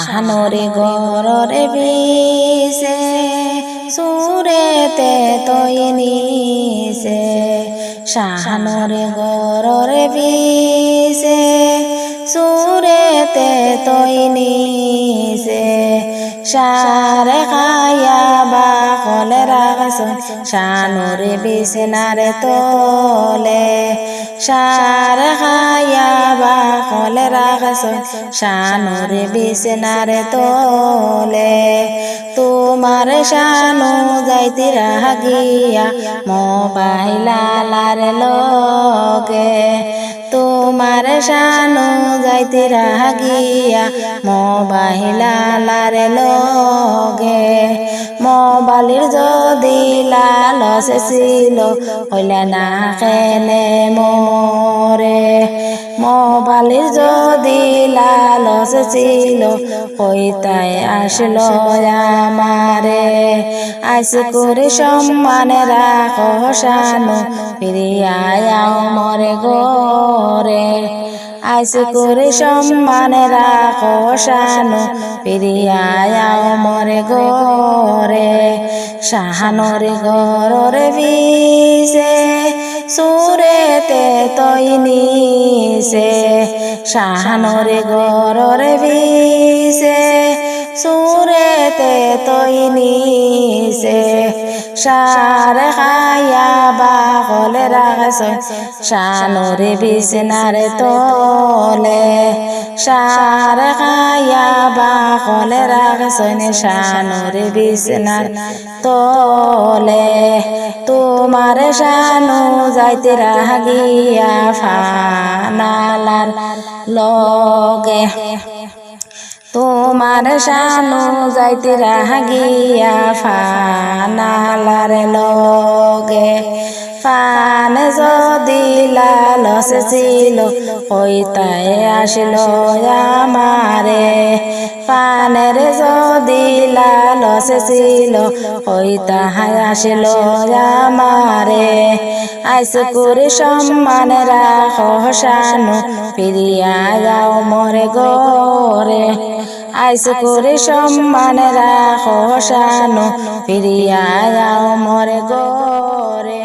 শাহানুরে গররে বিছে সুরেতে তৈনিছে শাহানুরে গররে বিছে সুরেতে তৈনিছে সারে খায়া বা কলে রাখছুন শাহানুরে বিছনারে তোলে সারে খায়া বা কলে রাখছুন শাহানুরে বিছনারে তোলে তোমার শানু যাইতে রাগিয়া মোবাইলার লগে তোমার শানু যাইতে রাগিয়া মোবাইলার লগে মোবাইলের যদি লালস ছিল হইলে না খেলে মোরে মোবাইলের যদি লালস ছিল হইতাই আসলো আমারে আইস করে সম্মানে রাখো শানু ফিরিয়াও মরে গোরে আইস করে সম্মানে রাখো শানু ফিরিয়াও মরে গোরে শাহানুরে গররে বিছে সুরেতে তৈনিছে শাহানুরে গররে বিছে সুরেতে তৈনিছে সারে খায়া বা কলে রাখছুন শাহানুরে বিছনারে তোলে সারে খায়া বা কলে রাখছুন শাহানুরে বিছনার তোলে তোমার শানু যাইতে রাগিয়া ফানালার লগে তোমার শানু যাইতে রাগিয়া ফানালার লগে ফান যদি লালস ছিল হইতাই আসলো আমারে পানের যদি লালস ছিল হইতাই আসলো আমারে আইস করে সম্মান রাখো শানু ফিরিয়া যাও মরে গোরে আইস করে সম্মান রাখো শানু ফিরিয়া যাও মরে গোরে।